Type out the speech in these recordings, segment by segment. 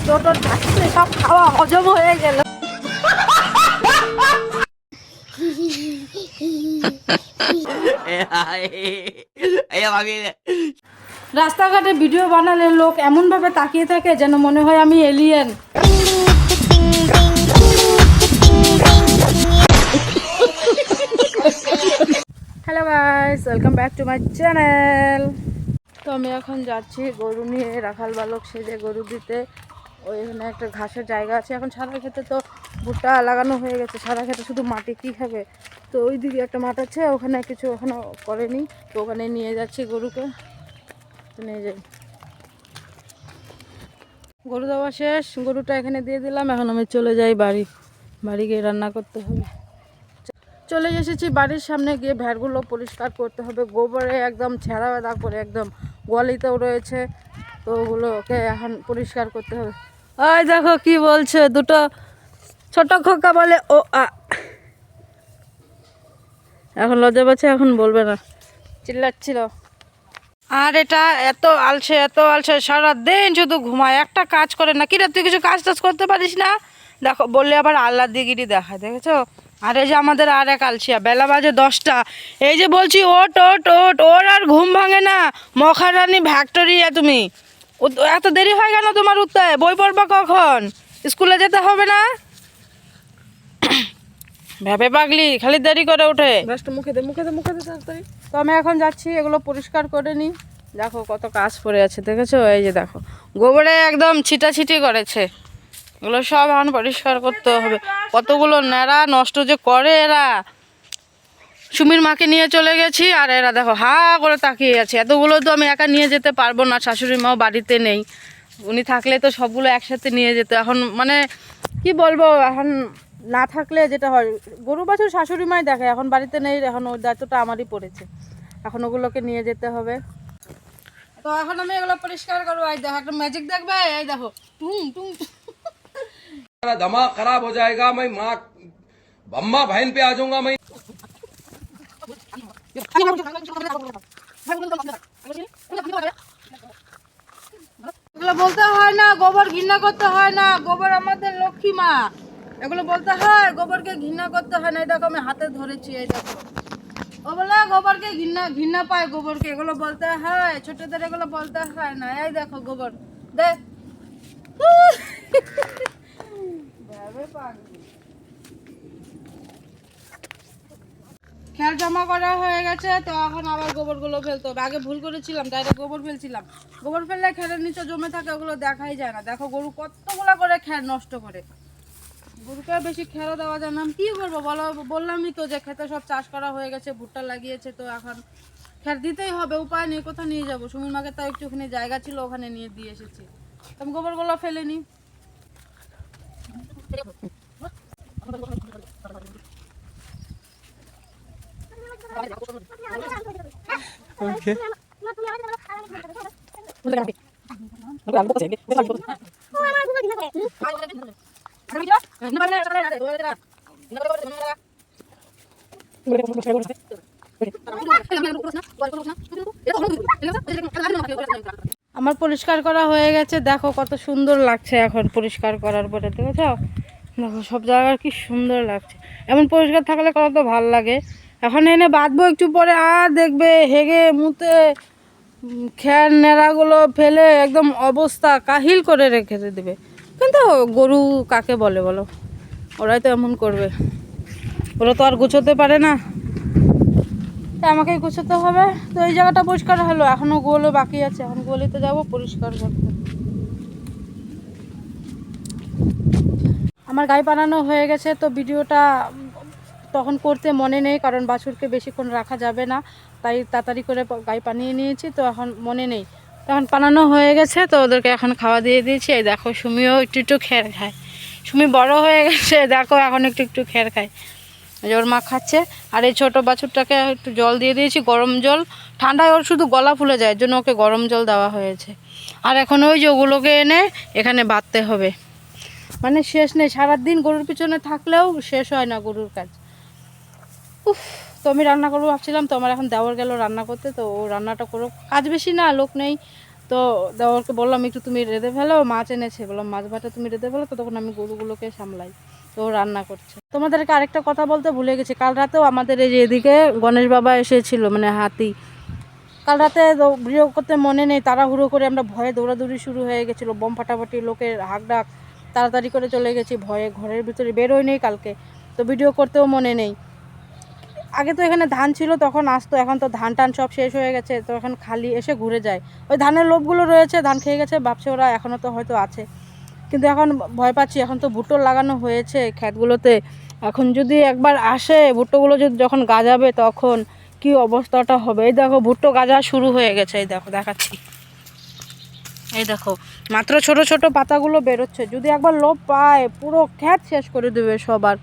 টোটোর থাকতে সব খাওয়া হজম হয়ে গেল। রাস্তাঘাটে ভিডিও বানালে লোক এমনভাবে তাকিয়ে থাকে যেন মনে হয় আমি alien. Hello guys, welcome back to my channel. তো আমি এখন যাচ্ছি গরু নিয়ে, রাখাল বালক সেজে গরু দিতে। ওইখানে একটা ঘাসের জায়গা আছে। এখন সারা খেতে তো ভুট্টা লাগানো হয়ে গেছে, সারা খেতে শুধু মাটি কী খাবে। তো ওই দিকে একটা মাঠ আছে, ওখানে কিছু এখনও করেনি। তো ওখানে নিয়ে যাচ্ছি গরুকে, তো নিয়ে যাই। গরু দেওয়া শেষ, গরুটা এখানে দিয়ে দিলাম। এখন আমি চলে যাই বাড়ি গিয়ে রান্না করতে হবে। চলে এসেছি বাড়ির সামনে, গিয়ে ভ্যাড়গুলো পরিষ্কার করতে হবে। গোবরে একদম ছেঁড়া বেদা করে একদম গোয়ালিতেও রয়েছে, তো ওগুলোকে এখন পরিষ্কার করতে হবে। ওই দেখো কি বলছে, দুটো ছোট খোকা বলে ও আ। এখন লজ্জা পাচ্ছে, এখন বলবে না, চিল্লাচ্ছিল। আর এটা এত আলসে সারাদিন শুধু ঘুমায়, একটা কাজ করে না। কিরে তুই কিছু কাজ টাজ করতে পারিস না? দেখো বললে আবার আল্লাহ দিগিরি দেখায়, দেখেছো? আর এই যে আমাদের আর এক আলসিয়া, বেলা বাজে 10টা। এই যে বলছি ওট ওট ওট, ওর আর ঘুম ভাঙে না। মখারানি ভ্যাক্টরিয়া তুমি, এত দেরি হয় কেন তোমার উঠতে? বই পড়বা কখন? স্কুলে যেতে হবে না? ভেবে পাগলি, খালি দেরি করে ওঠে। মুখে দে তাড়াতাড়ি। তো আমি এখন যাচ্ছি এগুলো পরিষ্কার করে নিই। দেখো কত কাজ পড়ে আছে, দেখেছো? এই যে দেখো গোবরে একদম ছিটাছিটি করেছে, এগুলো সব এখন পরিষ্কার করতে হবে। কতগুলো ন্যাড়া নষ্ট যে করে এরা। সুমির মাকে নিয়ে চলে গেছি, আর এরা দেখো হা করে তাকিয়ে আছে। এতগুলো তো আমি একা নিয়ে যেতে পারবো না, শাশুড়ি মাও বাড়িতে নেই। উনি থাকলে তো সবগুলো একসাথে নিয়ে যেত। এখন মানে কি বলবো, এখন না থাকলে যেটা হয়, গরু বাছুর শাশুড়ি মাই দেখে, এখন বাড়িতে নেই, এখন ওই দায়িত্বটা আমারই পড়েছে। এখন ওগুলোকে নিয়ে যেতে হবে। তো এখন আমি এগুলো পরিষ্কার করবো। এই দেখো একটা ম্যাজিক দেখবে, এই দেখো টুং টুং। दिमाग खराब हो जाएगा। मैं माँ अम्मा बहन पे आ जाऊंगा मैं। এগুলো বলতে হয় না গোবর ঘৃণা করতে হয় না, গোবর আমাদের লক্ষ্মী মা। এগুলো বলতে হয় গোবরকে ঘৃণা করতে হয় না। এই দেখো আমি হাতে ধরেছি, এই দেখো ও বলে গোবরকে ঘৃণা পায় গোবরকে, এগুলো বলতে হয় ছোটদের, এগুলো বলতে হয় না। এই দেখো গোবর দেখ। খেয়াল জমা করা হয়ে গেছে, তো এখন আবার গোবরগুলো ফেলতে হবে। আগে ভুল করেছিলাম, ডাইরেক্ট গোবর ফেলছিলাম। গোবর ফেললে খেরের নিচে জমে থাকে, ওগুলো দেখাই যায় না। দেখো গরু কতগুলো করে খের নষ্ট করে। গরুকে বেশি খেরও দেওয়া যায় না। কি করবো বলো? বললামই তো যে খেতে সব চাষ করা হয়ে গেছে, ভুট্টা লাগিয়েছে, তো এখন খের দিতেই হবে, উপায় নেই। কোথায় নিয়ে যাবো? সুমির মাকে তাও একটুখানি জায়গা ছিল, ওখানে নিয়ে দিয়ে এসেছি। আমি গোবরগুলো ফেলে নিই। Okay. আমার পরিষ্কার করা হয়ে গেছে, দেখো কত সুন্দর লাগছে এখন পরিষ্কার করার পরে, দেখেছো? দেখো সব জায়গা কি সুন্দর লাগছে। এমন পরিষ্কার থাকলে কত ভালো লাগে। এখন এনে বাঁধবো একটু পরে, আর দেখবে হেগে মুতে খের নেড়াগুলো ফেলে একদম অবস্থা কাহিল করে রেখে দেবে। কিন্তু গরু কাকে বলে বলো? ওরাই তো এমন করবে, ওরা তো আর গুছোতে পারে না, আমাকেই গুছোতে হবে। তো এই জায়গাটা পরিষ্কার হলো, এখনও গোলও বাকি আছে। এখন গোলিতে যাবো পরিষ্কার করতে। আমার গায়ে বানানো হয়ে গেছে, তো ভিডিওটা তখন করতে মনে নেই, কারণ বাছুরকে বেশিক্ষণ রাখা যাবে না, তাই তাড়াতাড়ি করে গায়ে পানিয়ে নিয়েছি, তো এখন মনে নেই। তখন বানানো হয়ে গেছে, তো ওদেরকে এখন খাওয়া দিয়ে দিয়েছি। এই দেখো সুমিও একটু খের খায়। সুমি বড় হয়ে গেছে, দেখো এখন একটু খের খায়, ওর মা খাচ্ছে। আর এই ছোটো বাছুরটাকে একটু জল দিয়ে দিয়েছি, গরম জল। ঠান্ডায় ওর শুধু গলা ফুলে যায়, এর জন্য ওকে গরম জল দেওয়া হয়েছে। আর এখন ওই যে ওগুলোকে এনে এখানে বাঁধতে হবে, মানে শেষ নেই। সারাদিন গরুর পিছনে থাকলেও শেষ হয় না গরুর কাজ। উফ। তো আমি রান্না করবো ভাবছিলাম, তো আমার এখন দেওয়ার গেল রান্না করতে, তো ও রান্নাটা করো, কাজ বেশি না, লোক নেই। তো তো দেওয়ারকে বললাম একটু তুমি রেঁধে ফেলো, মাছ এনেছে, বললাম মাছ ভাটা তুমি রেঁধে ফেলো, তো তখন আমি গরুগুলোকে সামলাই, তো ও রান্না করছে। তোমাদেরকে আরেকটা কথা বলতে ভুলে গেছি, কাল রাতেও আমাদের এই যে এদিকে গণেশ বাবা এসেছিল, মানে হাতি। কাল রাতে ভিডিও করতে মনে নেই, তাড়াহুড়ো করে আমরা ভয়ে দৌড়াদৌড়ি শুরু হয়ে গেছিলো, বোম ফাটাফাটি, লোকের হাঁক ডাক, তাড়াতাড়ি করে চলে গেছি ভয়ে, ঘরের ভিতরে বেরোই নেই কালকে, তো ভিডিও করতেও মনে নেই। আগে তো এখানে ধান ছিল তখন আসতো, এখন তো ধান টান সব শেষ হয়ে গেছে, তো এখন খালি এসে ঘুরে যায়। ওই ধানের লোভগুলো রয়েছে, ধান খেয়ে গেছে ভাবছে ওরা, এখনও তো হয়তো আছে, কিন্তু এখন ভয় পাচ্ছি। এখন তো ভুট্টো লাগানো হয়েছে ক্ষেতগুলোতে, এখন যদি একবার আসে ভুট্টোগুলো যদি যখন গাজাবে তখন কি অবস্থাটা হবে। এই দেখো ভুট্টো গাজা শুরু হয়ে গেছে, এই দেখো দেখাচ্ছি, এই দেখো মাত্র ছোট ছোট পাতাগুলো বেরোচ্ছে, যদি একবার লোভ পায় পুরো ক্ষেত শেষ করে দেবে সবার।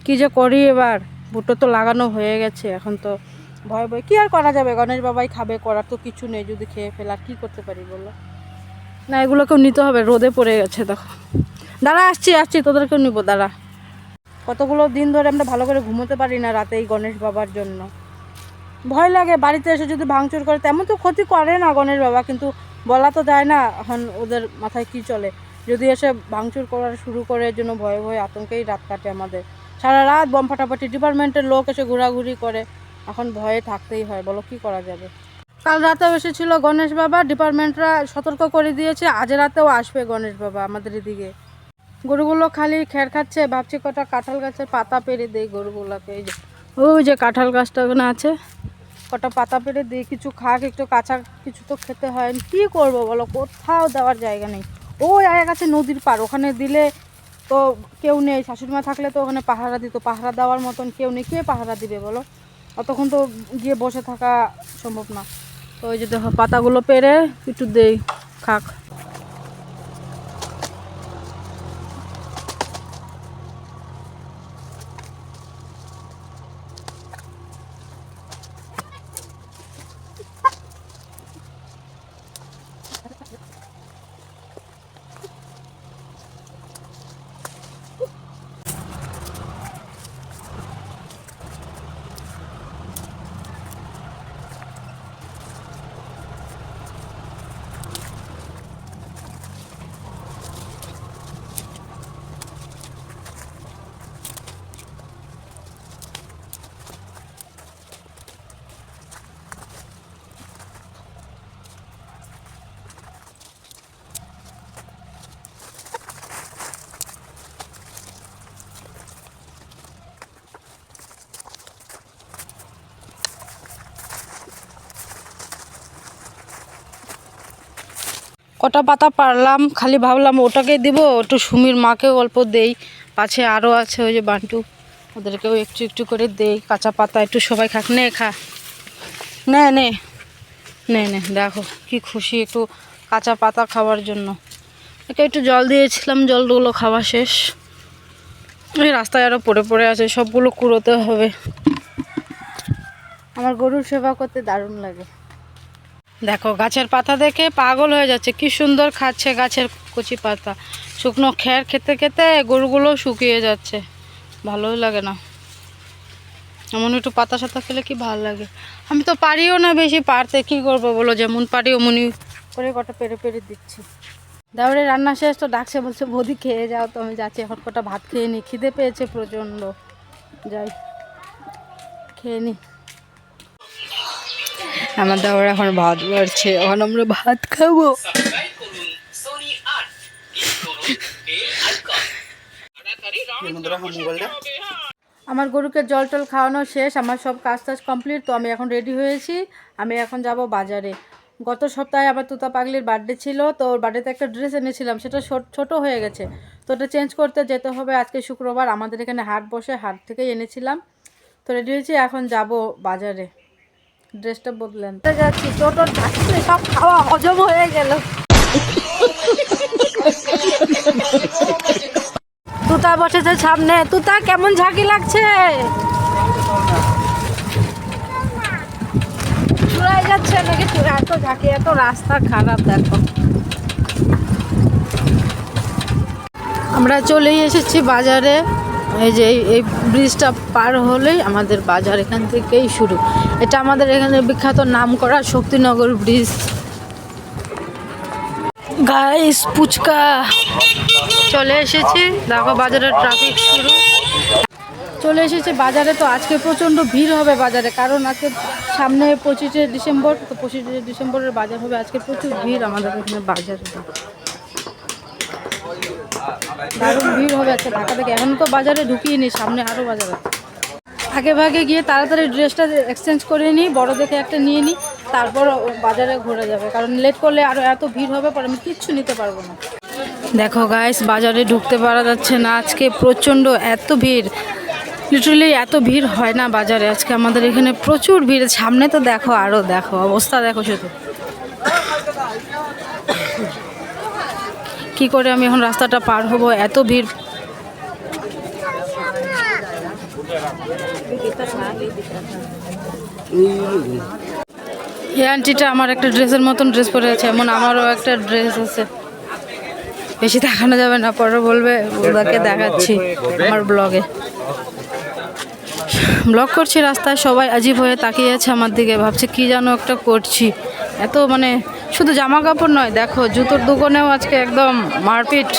কি যে করি এবার, ভুট্টো তো লাগানো হয়ে গেছে, এখন তো ভয় ভয় কী আর করা যাবে, গণেশ বাবাই খাবে, করার তো কিছু নেই, যদি খেয়ে ফেলার কী করতে পারি বলো। না এগুলোকেও নিতে হবে, রোদে পড়ে গেছে দেখো। দাঁড়া আসছি তোদেরকেও নিবো, দাঁড়া। কতগুলো দিন ধরে আমরা ভালো করে ঘুমোতে পারি না রাতে এই গণেশ বাবার জন্য, ভয় লাগে। বাড়িতে এসে যদি ভাঙচুর করে, তেমন তো ক্ষতি করে না গণেশ বাবা, কিন্তু বলা তো যায় না এখন ওদের মাথায় কি চলে, যদি এসে ভাঙচুর করার শুরু করে, এর জন্য ভয়ে ভয়ে আতঙ্কেই রাত কাটে আমাদের। সারা রাত বোম ফাটাফাটি, ডিপার্টমেন্টের লোক এসে ঘোরাঘুরি করে, এখন ভয়ে থাকতেই হয়, বলো কি করা যাবে। কাল রাতেও এসেছিল গণেশ বাবা, ডিপার্টমেন্টরা সতর্ক করে দিয়েছে আজ রাতেও আসবে গণেশ বাবা আমাদের এদিকে। গরুগুলো খালি খের খাচ্ছে, ভাবছি কটা কাঁঠাল গাছের পাতা পেরে দেই গরুগুলোকে। এই যে ওই যে কাঁঠাল গাছটা ওখানে আছে, কটা পাতা পেরে দিই, কিছু খাক, একটু কাঁচা কিছু তো খেতে হয়। কি করব বলো, কোথাও দেওয়ার জায়গা নেই। ওই আগে কাছে নদীর পার, ওখানে দিলে তো কেউ নেই, শাশুড়িমা থাকলে তো ওখানে পাহারা দিত, পাহারা দেওয়ার মতন কেউ নেই, কে পাহারা দিবে বলো, অতক্ষণ তো গিয়ে বসে থাকা সম্ভব না। তো ওই যে দেখো পাতাগুলো পেরে একটু দেই, খাক। কটা পাতা পারলাম, খালি ভাবলাম ওটাকে দিব, একটু সুমির মাকেও অল্প দেই, পাছে আরও আছে ওই যে বান্টু, ওদেরকেও একটু একটু করে দেই কাঁচা পাতা, একটু সবাই খাক। নে খা, নে নে নে নে, দেখো কি খুশি একটু কাঁচা পাতা খাওয়ার জন্য। একে একটু জল দিয়েছিলাম, জলগুলো খাওয়া শেষ। এই রাস্তায় আরও পড়ে পড়ে আছে, সবগুলো কুড়োতে হবে। আমার গরুর সেবা করতে দারুণ লাগে। দেখো গাছের পাতা দেখে পাগল হয়ে যাচ্ছে, কি সুন্দর খাচ্ছে গাছের কচি পাতা। শুকনো খের খেতে খেতে গরুগুলো শুকিয়ে যাচ্ছে, ভালোই লাগে না। এমন একটু পাতা সাতা খেলে কি ভালো লাগে। আমি তো পারিও না বেশি, পারতে কি করবো বলো, যেমন পারি অমনি করে কটা পেরে পেরে দিচ্ছি। দাউরে রান্না শেষ, তো ডাকছে, বলছে বৌদি খেয়ে যাও, তো আমি যাচ্ছি এখন কটা ভাত খেয়ে নিই, খিদে পেয়েছে প্রচণ্ড, যাই খেয়ে নিই। আমার দাওয়ার এখন ভাত বাড়ছে, এখন আমরা ভাত খাবো। আমার গরুকে জল টল খাওয়ানো শেষ, আমার সব কাজ টাজ কমপ্লিট, তো আমি এখন রেডি হয়েছি। আমি এখন যাব বাজারে। গত সপ্তাহে আবার তুতা পাগলির বার্থডে ছিল, তো ওর বার্থডেতে একটা ড্রেস এনেছিলাম, সেটা ছোট হয়ে গেছে, তো ওটা চেঞ্জ করতে যেতে হবে। আজকে শুক্রবার, আমাদের এখানে হাট বসে, হাট থেকেই এনেছিলাম, তো রেডি হয়েছি, এখন যাব বাজারে। ড্রেসটা বদলেন যাচ্ছি, টোটোর ঝাঁকিতে সব খাওয়া হজম হয়ে গেল। তুতা বসেছে সামনে, তুতা কেমন ঝাঁকি লাগছে, চুড়াই যাচ্ছে নাকি, এত ঝাঁকি, এত রাস্তা খারাপ। দেখো আমরা চলেই এসেছি বাজারে। এই যে এই ব্রিজটা পার হলেই আমাদের বাজার, এখান থেকেই শুরু। এটা আমাদের এখানে বিখ্যাত নাম করা শক্তিনগর ব্রিজ। গাইস ফুচকা চলে এসেছি, দেখো বাজারের ট্রাফিক শুরু। চলে এসেছে বাজারে। তো আজকে প্রচণ্ড ভিড় হবে বাজারে, কারণ আজকে সামনে 25শে ডিসেম্বর। তো 25শে ডিসেম্বরের বাজার হবে, আজকে প্রচুর ভিড় আমাদের এখানে বাজারে। দারুণ ভিড় হবে আজকে ঢাকা থেকে। এখন তো বাজারে ঢুকিয়ে নি, সামনে আরও বাজার আছে। আগে ভাগে গিয়ে তাড়াতাড়ি ড্রেসটা এক্সচেঞ্জ করে নিই, বড় দেখে একটা নিয়ে নিই, তারপর বাজারে ঘুরে যাবে, কারণ লেট করলে আরও এত ভিড় হবে, পরে আমি কিচ্ছু নিতে পারবো না। দেখো গাইস, বাজারে ঢুকতে পারা যাচ্ছে না আজকে, প্রচণ্ড এত ভিড়, লিটারালি এত ভিড় হয় না বাজারে আজকে আমাদের এখানে, প্রচুর ভিড়। সামনে তো দেখো, আরও দেখো অবস্থা, দেখো শুধু কি করে আমি এখন রাস্তাটা পার হব, এত ভিড়। এই আন্টিটা আমার একটা ড্রেসের মতন ড্রেস পরে আছে, এমন আমারও একটা ড্রেস আছে। বেশি দেখানো যাবে না, পরে বলবে ওদেরকে দেখাচ্ছি আমার ব্লগে। ব্লগ করছি রাস্তায়, সবাই আজীব হয়ে তাকিয়ে আছে আমার দিকে, ভাবছে কি যেন একটা করছি। এত মানে শুধু জামা কাপড় নয়, দেখো জুতোর দোকানেও আজকে একদম মারপিট।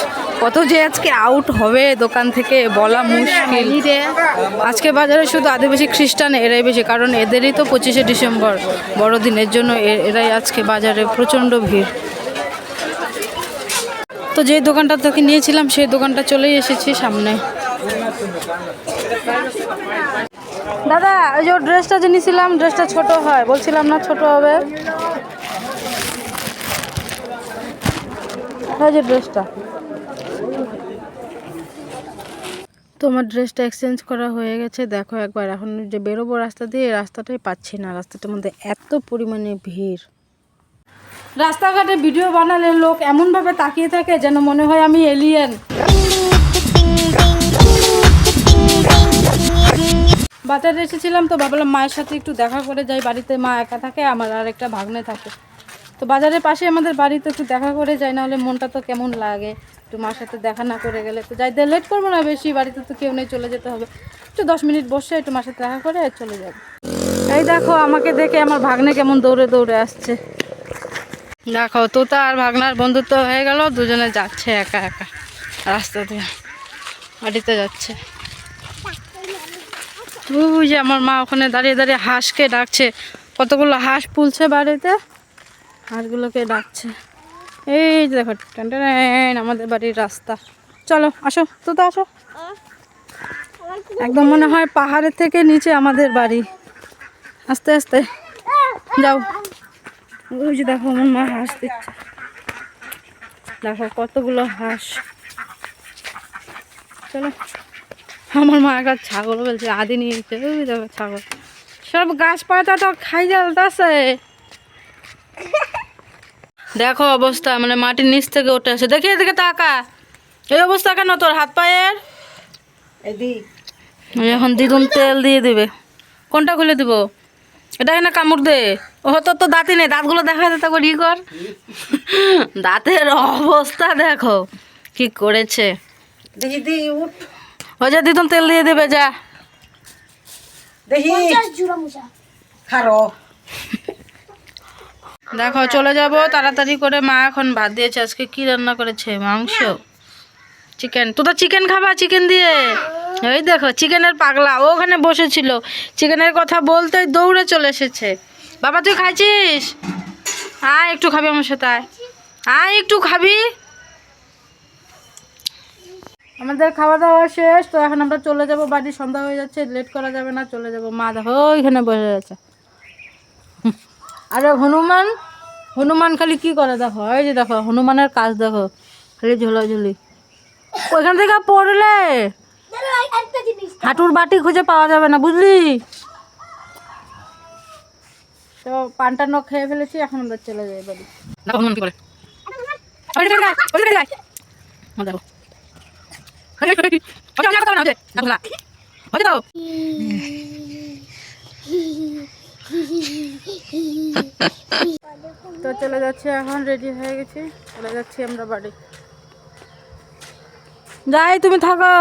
কত যে আজকে আউট হবে দোকান থেকে বলা মুশকিল। আজকে বাজারে শুধু আদিবাসী খ্রিস্টান এরাই বেশি, কারণ এদেরই তো 25শে ডিসেম্বর বড়দিনের জন্য এরাই আজকে বাজারে প্রচণ্ড ভিড়। তো যেই দোকানটা থেকে নিয়েছিলাম সেই দোকানটা চলেই এসেছি সামনে। দাদা, ওই যে ড্রেসটা যে নিয়েছিলাম, ড্রেসটা ছোট হয়, বলছিলাম না ছোট হবে, ওই যে ড্রেসটা। তোমার ড্রেসটা এক্সচেঞ্জ করা হয়ে গেছে, দেখো একবার। এখন যে বেরোবো রাস্তা দিয়ে, রাস্তাটাই পাচ্ছি না, রাস্তাটার মধ্যে এত পরিমাণে ভিড়। রাস্তাঘাটে ভিডিও বানালে লোক এমনভাবে তাকিয়ে থাকে যেন মনে হয় আমি এলিয়েন। বাজারে এসেছিলাম তো ভাবলাম মায়ের সাথে একটু দেখা করে যাই, বাড়িতে মা একা থাকে, আমার আর একটা ভাগ্নে থাকে। তো বাজারের পাশে আমাদের বাড়িতে একটু দেখা করে যাই, না হলে মনটা তো কেমন লাগে একটু মার সাথে দেখা না করে গেলে। তো যাই, লেট করবো না বেশি, বাড়িতে তো কেউ নেই, চলে যেতে হবে। একটু 10 মিনিট বসে একটু মার সাথে দেখা করে চলে যাবো। এই দেখো আমাকে দেখে আমার ভাগ্নে কেমন দৌড়ে দৌড়ে আসছে। দেখো তোতা আর ভাগনার বন্ধুত্ব হয়ে গেল, দুজনে যাচ্ছে একা একা রাস্তা দিয়ে, বাড়িতে যাচ্ছে। ওই যে আমার মা ওখানে দাঁড়িয়ে দাঁড়িয়ে হাঁসকে ডাকছে, কতগুলো হাঁস পুলছে বাড়িতে, হাঁসগুলোকে ডাকছে। এই যে দেখো আমাদের বাড়ির রাস্তা। চলো আসো তোতা, আসো। একদম মনে হয় পাহাড়ের থেকে নিচে আমাদের বাড়ি। আস্তে আস্তে যাও। ওই যে দেখো আমার মা হাঁস দিচ্ছে, দেখো কতগুলো হাঁস। চলো, আমার মা একটা ছাগল বলছে আদি নিয়েছে, ওই দেখো ছাগল। সব গাছপাতা তো খাই জ্বালতেছে, দেখো অবস্থা, মানে মাটির নিচ থেকে উঠে আসে। দেখি এদিকে তাকা, এই অবস্থা কেন তোর হাত পায়ের? এখন দিদুন তেল দিয়ে দিবে। কোনটা খুলে দিব? এটা না কামড় দে। ও তোর তো দাঁতই নেই, দাঁতগুলো দেখা যেতে করি কর। দাঁতের অবস্থা দেখো কি করেছে। ও যা দিদুন তেল দিয়ে দেবে, যা দেখো। চলে যাব তাড়াতাড়ি করে। মা এখন ভাত দিয়েছে, আজকে কি রান্না করেছে? মাংস, চিকেন। তো চিকেন খাবা? চিকেন দিয়ে ওই দেখো চিকেনের পাগলা, ও ওখানে বসেছিল, চিকেনের কথা বলতেই দৌড়ে চলে এসেছে। বাবা তুই খাইছিস? আয় একটু খাবি আমার সাথে, আয় আয় একটু খাবি। আমাদের খাওয়া দাওয়া শেষ, তো এখন আমরা চলে যাব বাড়ি, সন্ধ্যা হয়ে যাচ্ছে, লেট করা যাবে না, চলে যাব। মা দেখো ওইখানে বসে আছে। আরে হনুমান, হনুমান খালি কি করে দেখো, এই যে দেখো হনুমানের কাজ দেখো, খালি ঝোলাঝুলি। ওইখান থেকে পড়লে হাঁটুর বাটি খুঁজে পাওয়া যাবে না, বুঝলি? তো পানটা নখ খেয়ে ফেলেছি, এখন আমরা চলে যাই বাড়ি। দেখো হনুমান কি করে, দেখো তো চলে যাচ্ছি, এখন রেডি হয়ে গেছি, চলে যাচ্ছি আমরা বাড়ি। যাই, তুমি থাকো।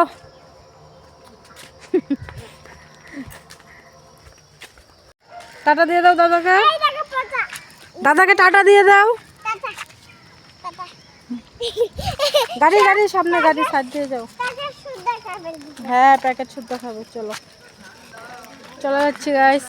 টাটা দিয়ে দাও দাদাকে, দাদাকে টাটা দিয়ে দাও। গাড়ি গাড়ি সামনে গাড়ি সাইড দিয়ে যাও। হ্যাঁ প্যাকেট শুদ্ধ খাবে, চলো চলে যাচ্ছি গাইস।